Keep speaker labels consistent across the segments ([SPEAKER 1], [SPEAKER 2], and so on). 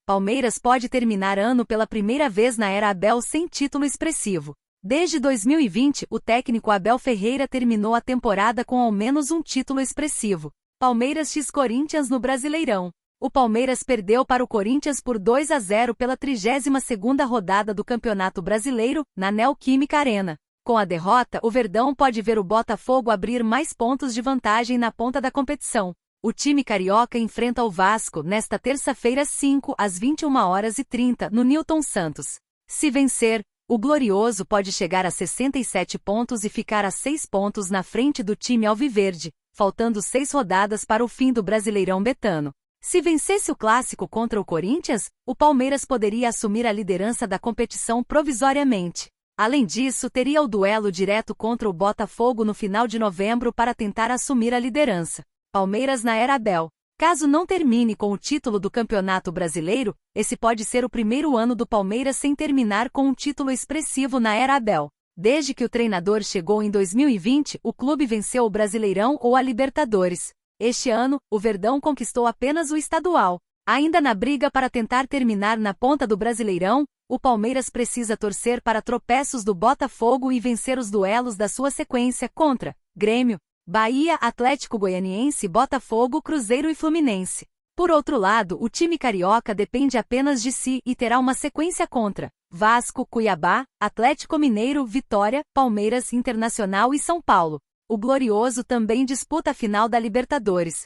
[SPEAKER 1] Palmeiras pode terminar ano pela primeira vez na era Abel sem título expressivo. Desde 2020, o técnico Abel Ferreira terminou a temporada com ao menos um título expressivo. Palmeiras x Corinthians no Brasileirão. O Palmeiras perdeu para o Corinthians por 2-0 pela 32ª rodada do Campeonato Brasileiro, na Neoquímica Arena. Com a derrota, o Verdão pode ver o Botafogo abrir mais pontos de vantagem na ponta da competição. O time carioca enfrenta o Vasco nesta terça-feira 5 às 21h30 no Newton Santos. Se vencer, o Glorioso pode chegar a 67 pontos e ficar a 6 pontos na frente do time alviverde, faltando 6 rodadas para o fim do Brasileirão betano. Se vencesse o clássico contra o Corinthians, o Palmeiras poderia assumir a liderança da competição provisoriamente. Além disso, teria o duelo direto contra o Botafogo no final de novembro para tentar assumir a liderança. Palmeiras na era Abel. Caso não termine com o título do Campeonato Brasileiro, esse pode ser o primeiro ano do Palmeiras sem terminar com um título expressivo na era Abel. Desde que o treinador chegou em 2020, o clube venceu o Brasileirão ou a Libertadores. Este ano, o Verdão conquistou apenas o estadual. Ainda na briga para tentar terminar na ponta do Brasileirão, o Palmeiras precisa torcer para tropeços do Botafogo e vencer os duelos da sua sequência contra Grêmio, Bahia, Atlético Goianiense, Botafogo, Cruzeiro e Fluminense. Por outro lado, o time carioca depende apenas de si e terá uma sequência contra Vasco, Cuiabá, Atlético Mineiro, Vitória, Palmeiras, Internacional e São Paulo. O Glorioso também disputa a final da Libertadores.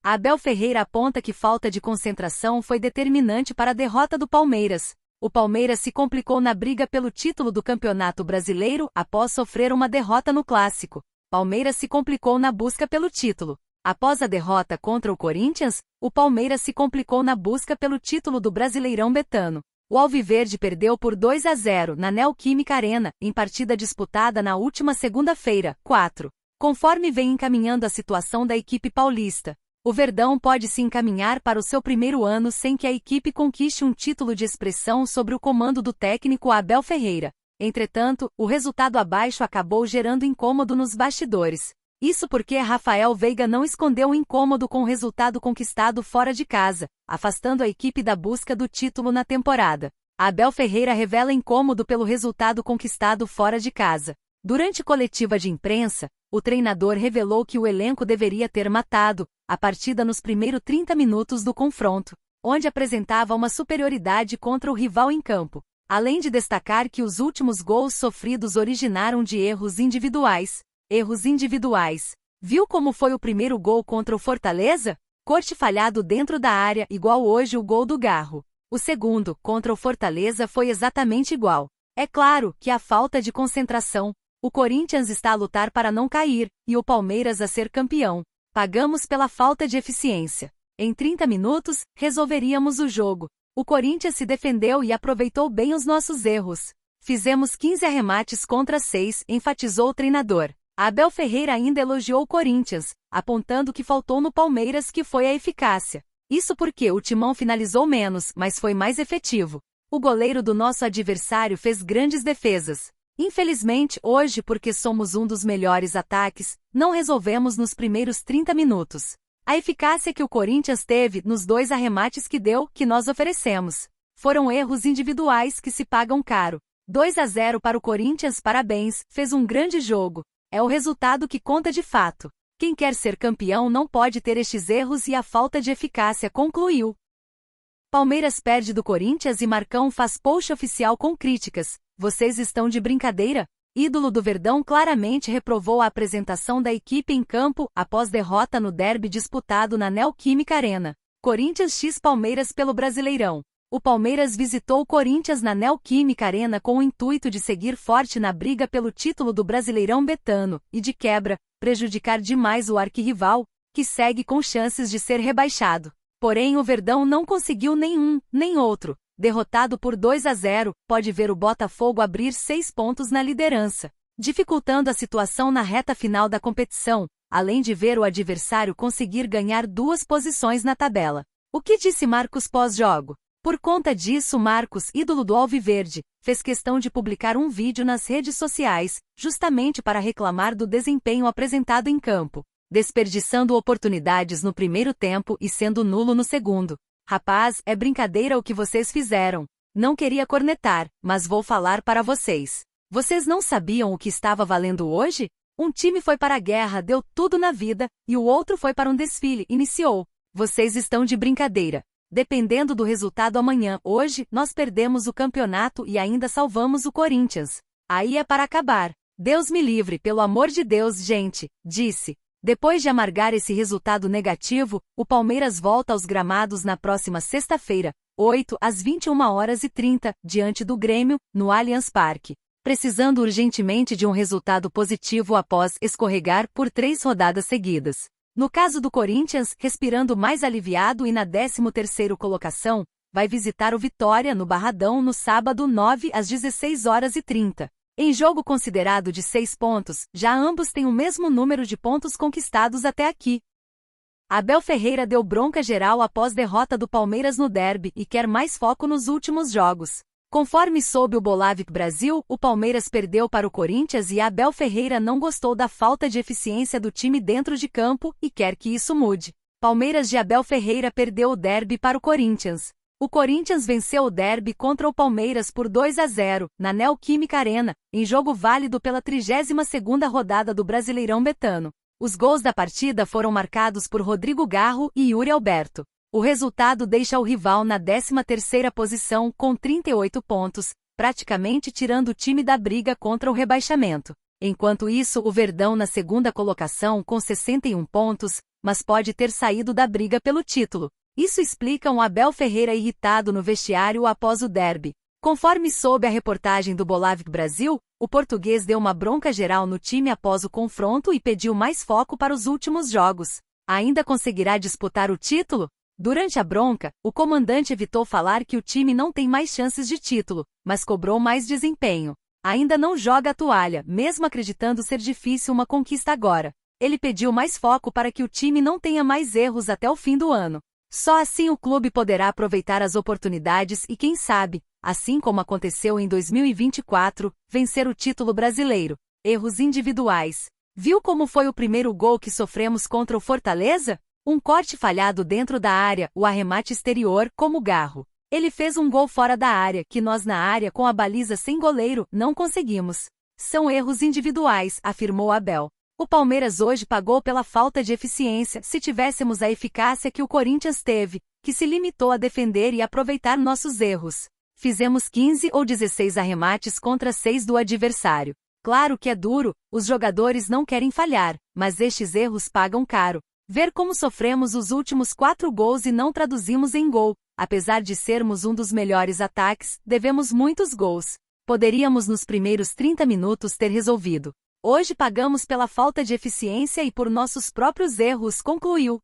[SPEAKER 1] Abel Ferreira aponta que falta de concentração foi determinante para a derrota do Palmeiras. O Palmeiras se complicou na briga pelo título do Campeonato Brasileiro após sofrer uma derrota no Clássico. Palmeiras se complicou na busca pelo título. Após a derrota contra o Corinthians, o Palmeiras se complicou na busca pelo título do Brasileirão betano. O Alviverde perdeu por 2-0 na Neoquímica Arena, em partida disputada na última segunda-feira, 4. Conforme vem encaminhando a situação da equipe paulista, o Verdão pode se encaminhar para o seu primeiro ano sem que a equipe conquiste um título de expressão sob o comando do técnico Abel Ferreira. Entretanto, o resultado abaixo acabou gerando incômodo nos bastidores. Isso porque Rafael Veiga não escondeu o incômodo com o resultado conquistado fora de casa, afastando a equipe da busca do título na temporada. Abel Ferreira revela incômodo pelo resultado conquistado fora de casa. Durante coletiva de imprensa, o treinador revelou que o elenco deveria ter matado a partida nos primeiros 30 minutos do confronto, onde apresentava uma superioridade contra o rival em campo. Além de destacar que os últimos gols sofridos originaram de erros individuais. Viu como foi o primeiro gol contra o Fortaleza? Corte falhado dentro da área, igual hoje o gol do Garro. O segundo, contra o Fortaleza, foi exatamente igual. É claro que há falta de concentração. O Corinthians está a lutar para não cair, e o Palmeiras a ser campeão. Pagamos pela falta de eficiência. Em 30 minutos, resolveríamos o jogo. O Corinthians se defendeu e aproveitou bem os nossos erros. Fizemos 15 arremates contra 6, enfatizou o treinador. Abel Ferreira ainda elogiou o Corinthians, apontando que faltou no Palmeiras que foi a eficácia. Isso porque o Timão finalizou menos, mas foi mais efetivo. O goleiro do nosso adversário fez grandes defesas. Infelizmente, hoje, porque somos um dos melhores ataques, não resolvemos nos primeiros 30 minutos. A eficácia que o Corinthians teve nos 2 arremates que nós oferecemos. Foram erros individuais que se pagam caro. 2-0 para o Corinthians, parabéns, fez um grande jogo. É o resultado que conta de fato. Quem quer ser campeão não pode ter estes erros e a falta de eficácia, concluiu. Palmeiras perde do Corinthians e Marcão faz post oficial com críticas. Vocês estão de brincadeira? Ídolo do Verdão claramente reprovou a apresentação da equipe em campo após derrota no derby disputado na Neoquímica Arena. Corinthians x Palmeiras pelo Brasileirão. O Palmeiras visitou o Corinthians na Neoquímica Arena com o intuito de seguir forte na briga pelo título do Brasileirão betano e, de quebra, prejudicar demais o arquirrival, que segue com chances de ser rebaixado. Porém, o Verdão não conseguiu nenhum, nem outro. Derrotado por 2-0, pode ver o Botafogo abrir 6 pontos na liderança, dificultando a situação na reta final da competição, além de ver o adversário conseguir ganhar 2 posições na tabela. O que disse Marcos pós-jogo? Por conta disso, Marcos, ídolo do Alviverde, fez questão de publicar um vídeo nas redes sociais, justamente para reclamar do desempenho apresentado em campo, desperdiçando oportunidades no primeiro tempo e sendo nulo no segundo. Rapaz, é brincadeira o que vocês fizeram. Não queria cornetar, mas vou falar para vocês. Vocês não sabiam o que estava valendo hoje? Um time foi para a guerra, deu tudo na vida, e o outro foi para um desfile, iniciou. Vocês estão de brincadeira. Dependendo do resultado amanhã, hoje, nós perdemos o campeonato e ainda salvamos o Corinthians. Aí é para acabar. Deus me livre, pelo amor de Deus, gente, disse. Depois de amargar esse resultado negativo, o Palmeiras volta aos gramados na próxima sexta-feira, 8 às 21h30, diante do Grêmio, no Allianz Parque. Precisando urgentemente de um resultado positivo após escorregar por 3 rodadas seguidas. No caso do Corinthians, respirando mais aliviado e na 13ª colocação, vai visitar o Vitória no Barradão no sábado 9 às 16h30. Em jogo considerado de 6 pontos, já ambos têm o mesmo número de pontos conquistados até aqui. Abel Ferreira deu bronca geral após derrota do Palmeiras no derby e quer mais foco nos últimos jogos. Conforme soube o Bolavik Brasil, o Palmeiras perdeu para o Corinthians e Abel Ferreira não gostou da falta de eficiência do time dentro de campo e quer que isso mude. Palmeiras de Abel Ferreira perdeu o derby para o Corinthians. O Corinthians venceu o derby contra o Palmeiras por 2-0, na Neoquímica Arena, em jogo válido pela 32ª rodada do Brasileirão Betano. Os gols da partida foram marcados por Rodrigo Garro e Yuri Alberto. O resultado deixa o rival na 13ª posição com 38 pontos, praticamente tirando o time da briga contra o rebaixamento. Enquanto isso, o Verdão na 2ª colocação com 61 pontos, mas pode ter saído da briga pelo título. Isso explica um Abel Ferreira irritado no vestiário após o derby. Conforme soube a reportagem do Bolavik Brasil, o português deu uma bronca geral no time após o confronto e pediu mais foco para os últimos jogos. Ainda conseguirá disputar o título? Durante a bronca, o comandante evitou falar que o time não tem mais chances de título, mas cobrou mais desempenho. Ainda não joga a toalha, mesmo acreditando ser difícil uma conquista agora. Ele pediu mais foco para que o time não tenha mais erros até o fim do ano. Só assim o clube poderá aproveitar as oportunidades e, quem sabe, assim como aconteceu em 2024, vencer o título brasileiro. Erros individuais. Viu como foi o primeiro gol que sofremos contra o Fortaleza? Um corte falhado dentro da área, o arremate exterior, como Garro. Ele fez um gol fora da área, que nós na área com a baliza sem goleiro, não conseguimos. São erros individuais, afirmou Abel. O Palmeiras hoje pagou pela falta de eficiência, se tivéssemos a eficácia que o Corinthians teve, que se limitou a defender e aproveitar nossos erros. Fizemos 15 ou 16 arremates contra 6 do adversário. Claro que é duro, os jogadores não querem falhar, mas estes erros pagam caro. Ver como sofremos os últimos 4 gols e não traduzimos em gol. Apesar de sermos um dos melhores ataques, devemos muitos gols. Poderíamos nos primeiros 30 minutos ter resolvido. Hoje pagamos pela falta de eficiência e por nossos próprios erros, concluiu.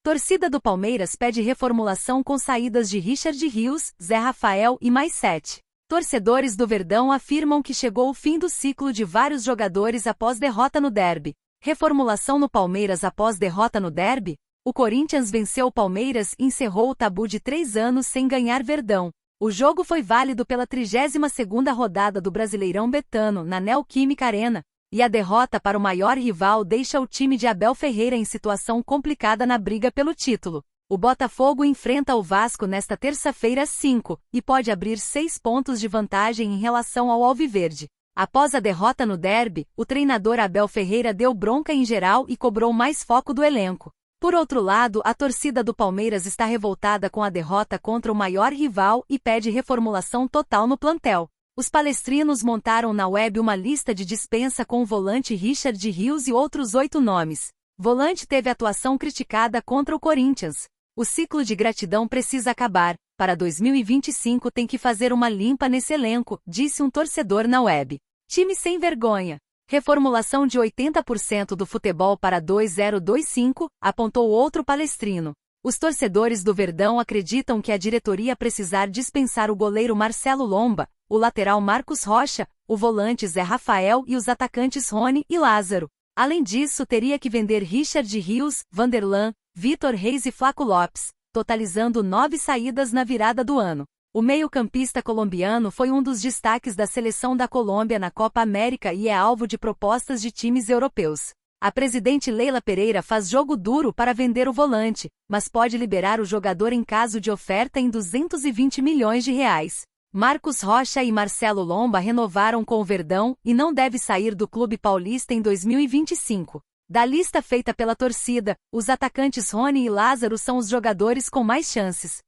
[SPEAKER 1] Torcida do Palmeiras pede reformulação com saídas de Richard Rios, Zé Rafael e mais 7. Torcedores do Verdão afirmam que chegou o fim do ciclo de vários jogadores após derrota no derby. Reformulação no Palmeiras após derrota no derby? O Corinthians venceu o Palmeiras e encerrou o tabu de 3 anos sem ganhar Verdão. O jogo foi válido pela 32ª rodada do Brasileirão Betano, na Neoquímica Arena, e a derrota para o maior rival deixa o time de Abel Ferreira em situação complicada na briga pelo título. O Botafogo enfrenta o Vasco nesta terça-feira às 5, e pode abrir 6 pontos de vantagem em relação ao Alviverde. Após a derrota no derby, o treinador Abel Ferreira deu bronca em geral e cobrou mais foco do elenco. Por outro lado, a torcida do Palmeiras está revoltada com a derrota contra o maior rival e pede reformulação total no plantel. Os palestrinos montaram na web uma lista de dispensa com o volante Richard Rios e outros 8 nomes. Volante teve atuação criticada contra o Corinthians. O ciclo de gratidão precisa acabar. Para 2025 tem que fazer uma limpa nesse elenco, disse um torcedor na web. Time sem vergonha. Reformulação de 80% do futebol para 2025, apontou outro palestrino. Os torcedores do Verdão acreditam que a diretoria precisar dispensar o goleiro Marcelo Lomba, o lateral Marcos Rocha, o volante Zé Rafael e os atacantes Rony e Lázaro. Além disso, teria que vender Richard Rios, Vanderlan, Vitor Reis e Flaco Lopes, totalizando 9 saídas na virada do ano. O meio-campista colombiano foi um dos destaques da seleção da Colômbia na Copa América e é alvo de propostas de times europeus. A presidente Leila Pereira faz jogo duro para vender o volante, mas pode liberar o jogador em caso de oferta em 220 milhões de reais. Marcos Rocha e Marcelo Lomba renovaram com o Verdão e não deve sair do clube paulista em 2025. Da lista feita pela torcida, os atacantes Rony e Lázaro são os jogadores com mais chances.